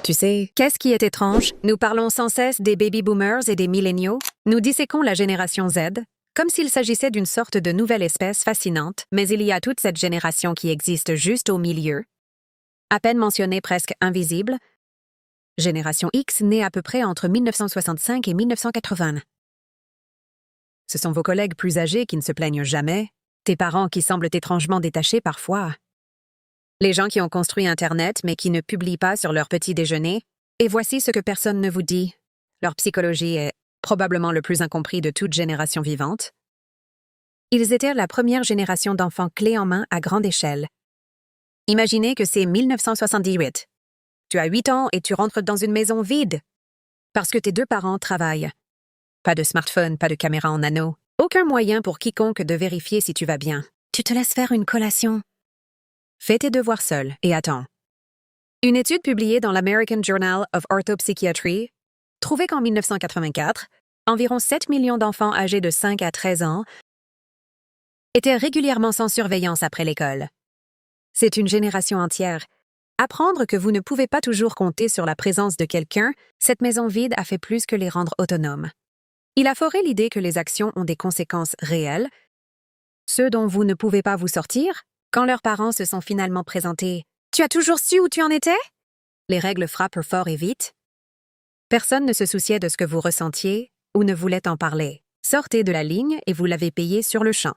Tu sais, qu'est-ce qui est étrange? Nous parlons sans cesse des baby boomers et des milléniaux. Nous disséquons la génération Z, comme s'il s'agissait d'une sorte de nouvelle espèce fascinante, mais il y a toute cette génération qui existe juste au milieu, à peine mentionnée, presque invisible. Génération X née à peu près entre 1965 et 1980. Ce sont vos collègues plus âgés qui ne se plaignent jamais, tes parents qui semblent étrangement détachés parfois, les gens qui ont construit Internet mais qui ne publient pas sur leur petit déjeuner, et voici ce que personne ne vous dit. Leur psychologie est probablement le plus incompris de toute génération vivante. Ils étaient la première génération d'enfants clés en main à grande échelle. Imaginez que c'est 1978. Tu as 8 ans et tu rentres dans une maison vide parce que tes deux parents travaillent. Pas de smartphone, pas de caméra en anneau, aucun moyen pour quiconque de vérifier si tu vas bien. Tu te laisses faire une collation. Fais tes devoirs seul et attends. Une étude publiée dans l'American Journal of Orthopsychiatry trouvait qu'en 1984, environ 7 millions d'enfants âgés de 5 à 13 ans étaient régulièrement sans surveillance après l'école. C'est une génération entière. Apprendre que vous ne pouvez pas toujours compter sur la présence de quelqu'un, cette maison vide a fait plus que les rendre autonomes. Il a foré l'idée que les actions ont des conséquences réelles, ceux dont vous ne pouvez pas vous sortir, quand leurs parents se sont finalement présentés. « Tu as toujours su où tu en étais ?» Les règles frappent fort et vite. Personne ne se souciait de ce que vous ressentiez ou ne voulait en parler. Sortez de la ligne et vous l'avez payé sur le champ.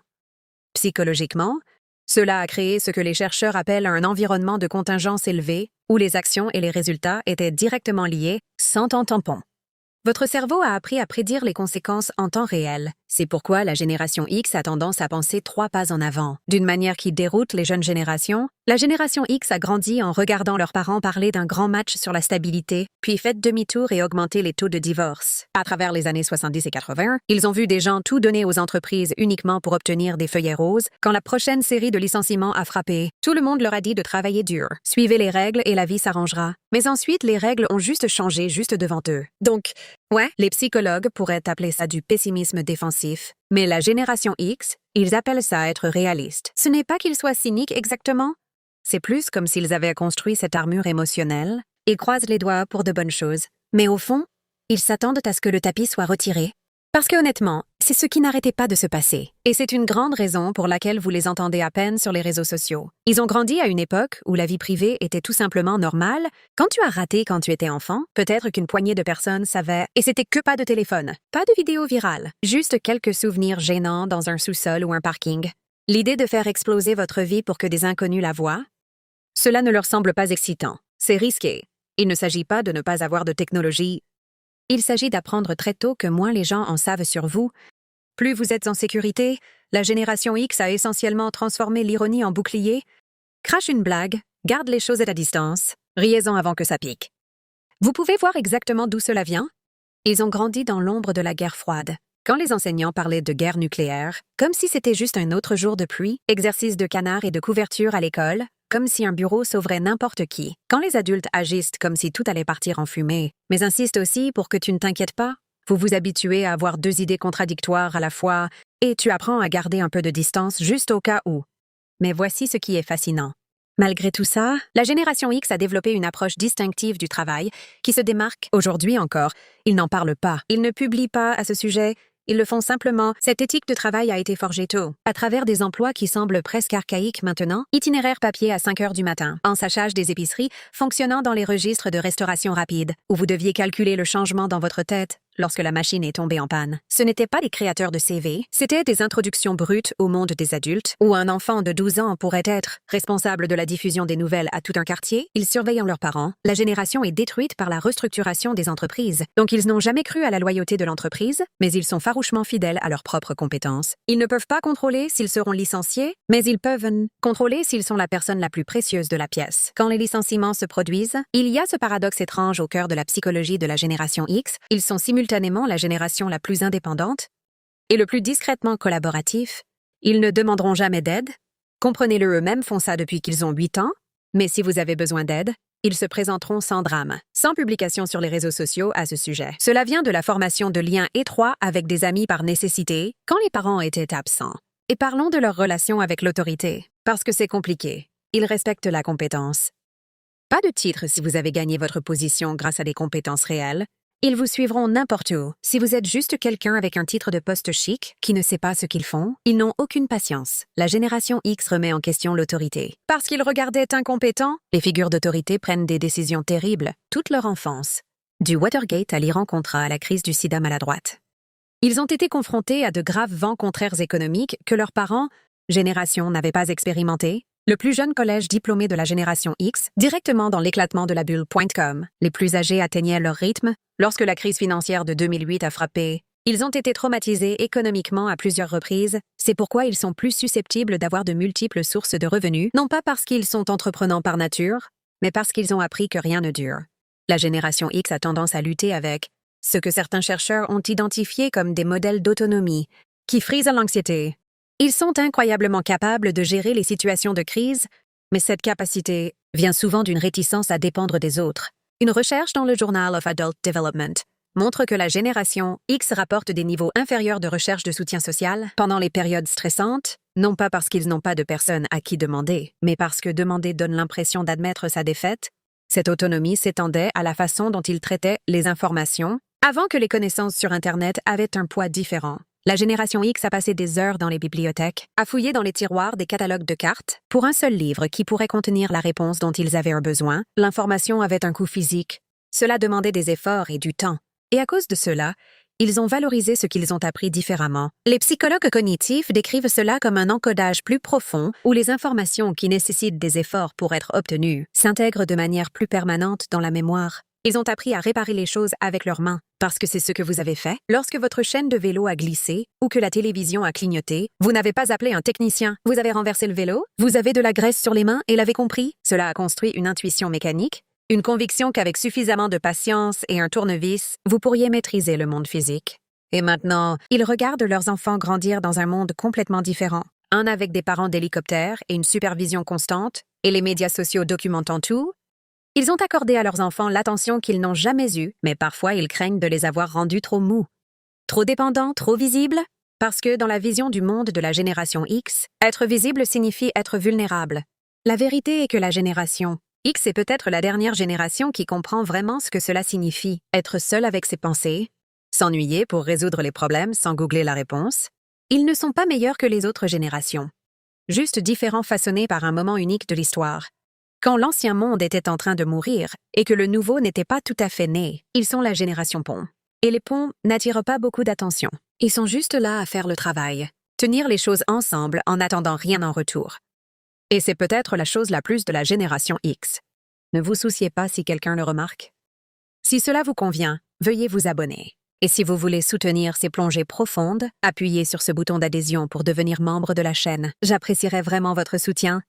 Psychologiquement, cela a créé ce que les chercheurs appellent un environnement de contingence élevé, où les actions et les résultats étaient directement liés, sans temps tampon. Votre cerveau a appris à prédire les conséquences en temps réel. C'est pourquoi la génération X a tendance à penser 3 pas en avant. D'une manière qui déroute les jeunes générations, la génération X a grandi en regardant leurs parents parler d'un grand match sur la stabilité, puis fait demi-tour et augmenté les taux de divorce. À travers les années 70 et 80, ils ont vu des gens tout donner aux entreprises uniquement pour obtenir des feuillets roses. Quand la prochaine série de licenciements a frappé, tout le monde leur a dit de travailler dur. Suivez les règles et la vie s'arrangera. Mais ensuite, les règles ont juste changé juste devant eux. Donc, ouais, les psychologues pourraient appeler ça du pessimisme défensif. Mais la génération X, ils appellent ça être réaliste. Ce n'est pas qu'ils soient cyniques exactement. C'est plus comme s'ils avaient construit cette armure émotionnelle. Ils croisent les doigts pour de bonnes choses. Mais au fond, ils s'attendent à ce que le tapis soit retiré. Parce que honnêtement, c'est ce qui n'arrêtait pas de se passer. Et c'est une grande raison pour laquelle vous les entendez à peine sur les réseaux sociaux. Ils ont grandi à une époque où la vie privée était tout simplement normale. Quand tu as raté quand tu étais enfant, peut-être qu'une poignée de personnes savaient, et c'était que pas de téléphone, pas de vidéo virale, juste quelques souvenirs gênants dans un sous-sol ou un parking. L'idée de faire exploser votre vie pour que des inconnus la voient, cela ne leur semble pas excitant. C'est risqué. Il ne s'agit pas de ne pas avoir de technologie. Il s'agit d'apprendre très tôt que moins les gens en savent sur vous, plus vous êtes en sécurité. La génération X a essentiellement transformé l'ironie en bouclier. Crache une blague, garde les choses à la distance, riez-en avant que ça pique. Vous pouvez voir exactement d'où cela vient? Ils ont grandi dans l'ombre de la guerre froide. Quand les enseignants parlaient de guerre nucléaire, comme si c'était juste un autre jour de pluie, exercice de canard et de couverture à l'école, comme si un bureau sauverait n'importe qui. Quand les adultes agissent comme si tout allait partir en fumée, mais insistent aussi pour que tu ne t'inquiètes pas, vous vous habituez à avoir 2 idées contradictoires à la fois et tu apprends à garder un peu de distance juste au cas où. Mais voici ce qui est fascinant. Malgré tout ça, la génération X a développé une approche distinctive du travail qui se démarque aujourd'hui encore. Ils n'en parlent pas, ils ne publient pas à ce sujet. Ils le font simplement. Cette éthique de travail a été forgée tôt, à travers des emplois qui semblent presque archaïques maintenant, itinéraire papier à 5 heures du matin, ensachage des épiceries, fonctionnant dans les registres de restauration rapide, où vous deviez calculer le changement dans votre tête lorsque la machine est tombée en panne. Ce n'étaient pas des créateurs de CV, c'était des introductions brutes au monde des adultes, où un enfant de 12 ans pourrait être responsable de la diffusion des nouvelles à tout un quartier, ils surveillant leurs parents. La génération est détruite par la restructuration des entreprises, donc ils n'ont jamais cru à la loyauté de l'entreprise, mais ils sont farouchement fidèles à leurs propres compétences. Ils ne peuvent pas contrôler s'ils seront licenciés, mais ils peuvent contrôler s'ils sont la personne la plus précieuse de la pièce. Quand les licenciements se produisent, il y a ce paradoxe étrange au cœur de la psychologie de la génération X, ils sont simultanément la génération la plus indépendante et le plus discrètement collaboratif. Ils ne demanderont jamais d'aide. Comprenez-le, eux-mêmes font ça depuis qu'ils ont 8 ans, mais si vous avez besoin d'aide, ils se présenteront sans drame, sans publication sur les réseaux sociaux à ce sujet. Cela vient de la formation de liens étroits avec des amis par nécessité, quand les parents étaient absents. Et parlons de leur relation avec l'autorité, parce que c'est compliqué. Ils respectent la compétence. Pas de titre si vous avez gagné votre position grâce à des compétences réelles. Ils vous suivront n'importe où. Si vous êtes juste quelqu'un avec un titre de poste chic, qui ne sait pas ce qu'ils font, ils n'ont aucune patience. La génération X remet en question l'autorité. Parce qu'ils regardaient incompétents, les figures d'autorité prennent des décisions terribles, toute leur enfance. Du Watergate à l'Iran-Contra à la crise du sida maladroite. Ils ont été confrontés à de graves vents contraires économiques que leurs parents, génération, n'avaient pas expérimentés. Le plus jeune collège diplômé de la génération X, directement dans l'éclatement de la bulle.com. Les plus âgés atteignaient leur rythme. Lorsque la crise financière de 2008 a frappé, ils ont été traumatisés économiquement à plusieurs reprises. C'est pourquoi ils sont plus susceptibles d'avoir de multiples sources de revenus, non pas parce qu'ils sont entreprenants par nature, mais parce qu'ils ont appris que rien ne dure. La génération X a tendance à lutter avec ce que certains chercheurs ont identifié comme des modèles d'autonomie, qui frisent l'anxiété. Ils sont incroyablement capables de gérer les situations de crise, mais cette capacité vient souvent d'une réticence à dépendre des autres. Une recherche dans le Journal of Adult Development montre que la génération X rapporte des niveaux inférieurs de recherche de soutien social pendant les périodes stressantes, non pas parce qu'ils n'ont pas de personnes à qui demander, mais parce que demander donne l'impression d'admettre sa défaite. Cette autonomie s'étendait à la façon dont ils traitaient les informations avant que les connaissances sur Internet avaient un poids différent. La génération X a passé des heures dans les bibliothèques, à fouiller dans les tiroirs des catalogues de cartes, pour un seul livre qui pourrait contenir la réponse dont ils avaient besoin. L'information avait un coût physique. Cela demandait des efforts et du temps. Et à cause de cela, ils ont valorisé ce qu'ils ont appris différemment. Les psychologues cognitifs décrivent cela comme un encodage plus profond où les informations qui nécessitent des efforts pour être obtenues s'intègrent de manière plus permanente dans la mémoire. Ils ont appris à réparer les choses avec leurs mains, parce que c'est ce que vous avez fait. Lorsque votre chaîne de vélo a glissé ou que la télévision a clignoté, vous n'avez pas appelé un technicien. Vous avez renversé le vélo, vous avez de la graisse sur les mains et l'avez compris. Cela a construit une intuition mécanique, une conviction qu'avec suffisamment de patience et un tournevis, vous pourriez maîtriser le monde physique. Et maintenant, ils regardent leurs enfants grandir dans un monde complètement différent. Un avec des parents d'hélicoptère et une supervision constante, et les médias sociaux documentant tout. Ils ont accordé à leurs enfants l'attention qu'ils n'ont jamais eue, mais parfois ils craignent de les avoir rendus trop mous. Trop dépendants, trop visibles? Parce que dans la vision du monde de la génération X, être visible signifie être vulnérable. La vérité est que la génération X est peut-être la dernière génération qui comprend vraiment ce que cela signifie, être seul avec ses pensées, s'ennuyer pour résoudre les problèmes sans googler la réponse. Ils ne sont pas meilleurs que les autres générations. Juste différents façonnés par un moment unique de l'histoire. Quand l'ancien monde était en train de mourir et que le nouveau n'était pas tout à fait né, ils sont la génération pont. Et les ponts n'attirent pas beaucoup d'attention. Ils sont juste là à faire le travail, tenir les choses ensemble en n'attendant rien en retour. Et c'est peut-être la chose la plus de la génération X. Ne vous souciez pas si quelqu'un le remarque. Si cela vous convient, veuillez vous abonner. Et si vous voulez soutenir ces plongées profondes, appuyez sur ce bouton d'adhésion pour devenir membre de la chaîne. J'apprécierais vraiment votre soutien.